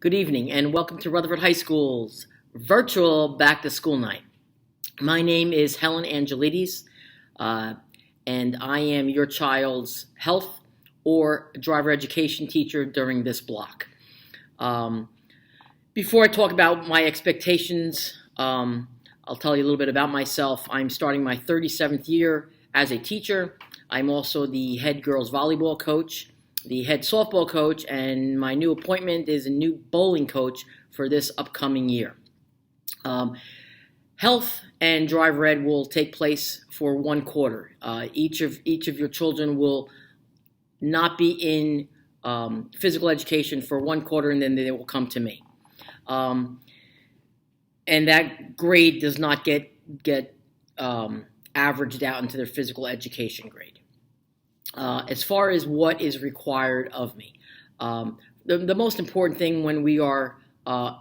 Good evening and welcome to Rutherford High School's virtual back to school night. My name is Helen Angelides and I am your child's health or driver education teacher during this block. Before I talk about my expectations, I'll tell you a little bit about myself. I'm starting my 37th year as a teacher. I'm also the head girls volleyball coach, the head softball coach, and my new appointment is a new bowling coach for this upcoming year. Health and driver ed will take place for 1 quarter. Each of your children will not be in physical education for 1 quarter, and then they will come to me. And that grade does not get averaged out into their physical education grade. As far as what is required of me, the most important thing when we are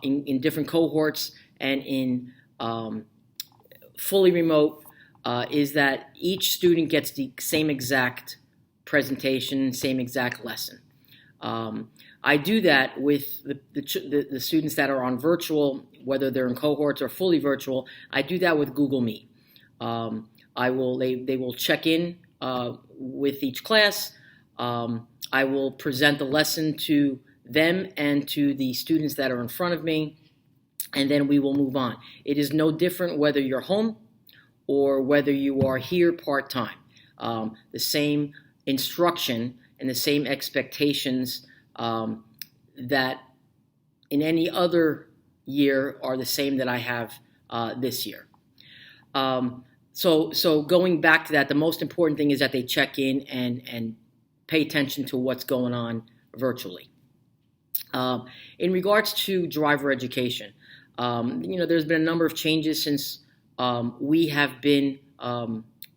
in different cohorts and in fully remote is that each student gets the same exact presentation, same exact lesson. I do that with the students that are on virtual, whether they're in cohorts or fully virtual. I do that with Google Meet. They will check in with each class. I will present the lesson to them and to the students that are in front of me, and then we will move on. It is no different whether you're home or whether you are here part-time. The same instruction and the same expectations that in any other year are the same that I have this year. So going back to that, the most important thing is that they check in and pay attention to what's going on virtually. In regards to driver education, there's been a number of changes since we have been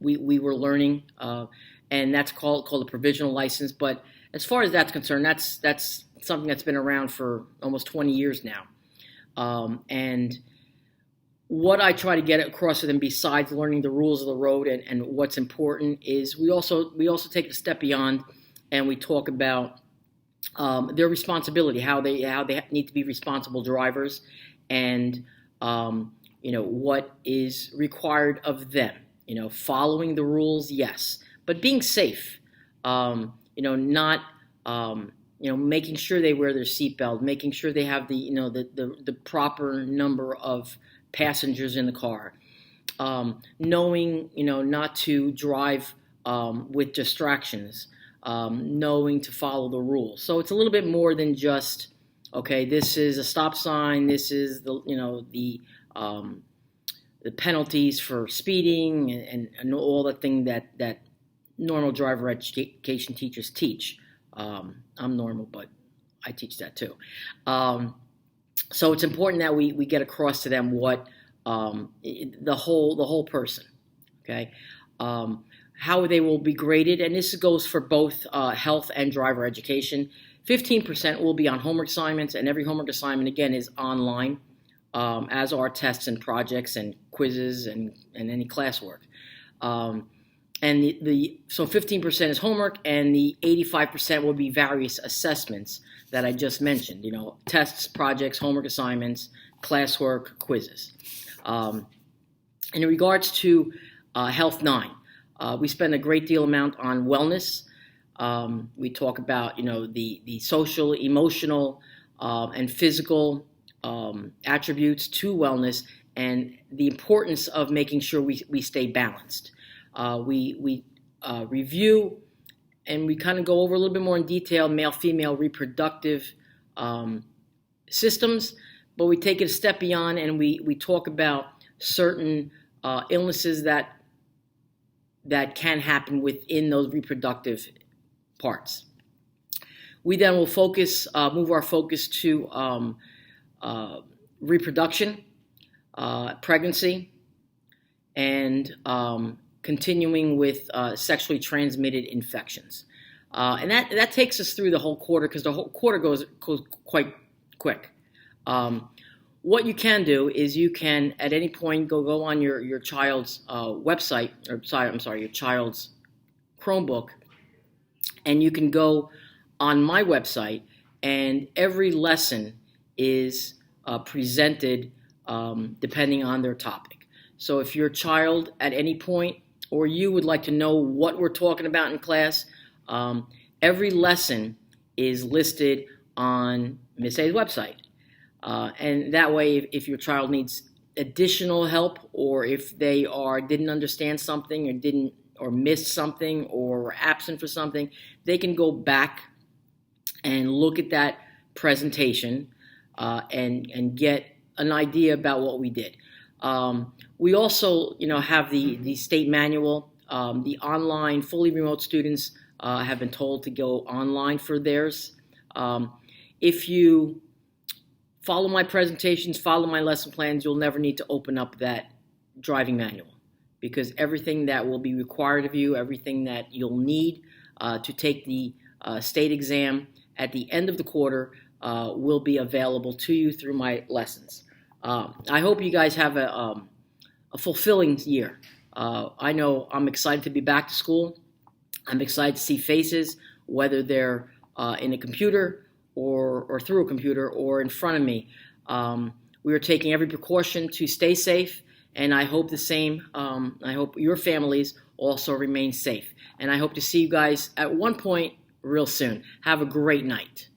we were learning, and that's called a provisional license. But as far as that's concerned, that's something that's been around for almost 20 years now, and what I try to get across to them, besides learning the rules of the road and what's important, is we also take a step beyond, and we talk about their responsibility, how they need to be responsible drivers, and what is required of them. Following the rules, yes, but being safe. Not making sure they wear their seatbelt, making sure they have the proper number of passengers in the car, knowing not to drive with distractions, knowing to follow the rules. So it's a little bit more than just, okay, this is a stop sign, this is the penalties for speeding and all the thing that normal driver education teachers teach. I'm normal, but I teach that too. So it's important that we get across to them what the whole person, okay, how they will be graded, and this goes for both health and driver education. 15% will be on homework assignments, and every homework assignment again is online, as are tests and projects and quizzes and any classwork. So 15% is homework, and the 85% will be various assessments that I just mentioned. Tests, projects, homework assignments, classwork, quizzes. In regards to Health 9, we spend a great deal amount on wellness. We talk about the social, emotional, and physical attributes to wellness, and the importance of making sure we stay balanced. We review and we kind of go over a little bit more in detail male-female reproductive systems, but we take it a step beyond, and we talk about certain illnesses that can happen within those reproductive parts. We then will move our focus to reproduction, pregnancy, and continuing with sexually transmitted infections. And that takes us through the whole quarter, because the whole quarter goes quite quick. What you can do is you can, at any point, go on your child's website, your child's Chromebook, and you can go on my website, and every lesson is presented depending on their topic. So if your child at any point or you would like to know what we're talking about in class, every lesson is listed on Miss A's website. And that way, if your child needs additional help, or if they didn't understand something or missed something or were absent for something, they can go back and look at that presentation and get an idea about what we did. We also, have the state manual. The online, fully remote students have been told to go online for theirs. If you follow my presentations, follow my lesson plans, you'll never need to open up that driving manual, because everything that will be required of you, everything that you'll need to take the state exam at the end of the quarter will be available to you through my lessons. I hope you guys have a fulfilling year. I know I'm excited to be back to school. I'm excited to see faces, whether they're in a computer or through a computer or in front of me. We are taking every precaution to stay safe, and I hope the same. I hope your families also remain safe. And I hope to see you guys at one point real soon. Have a great night.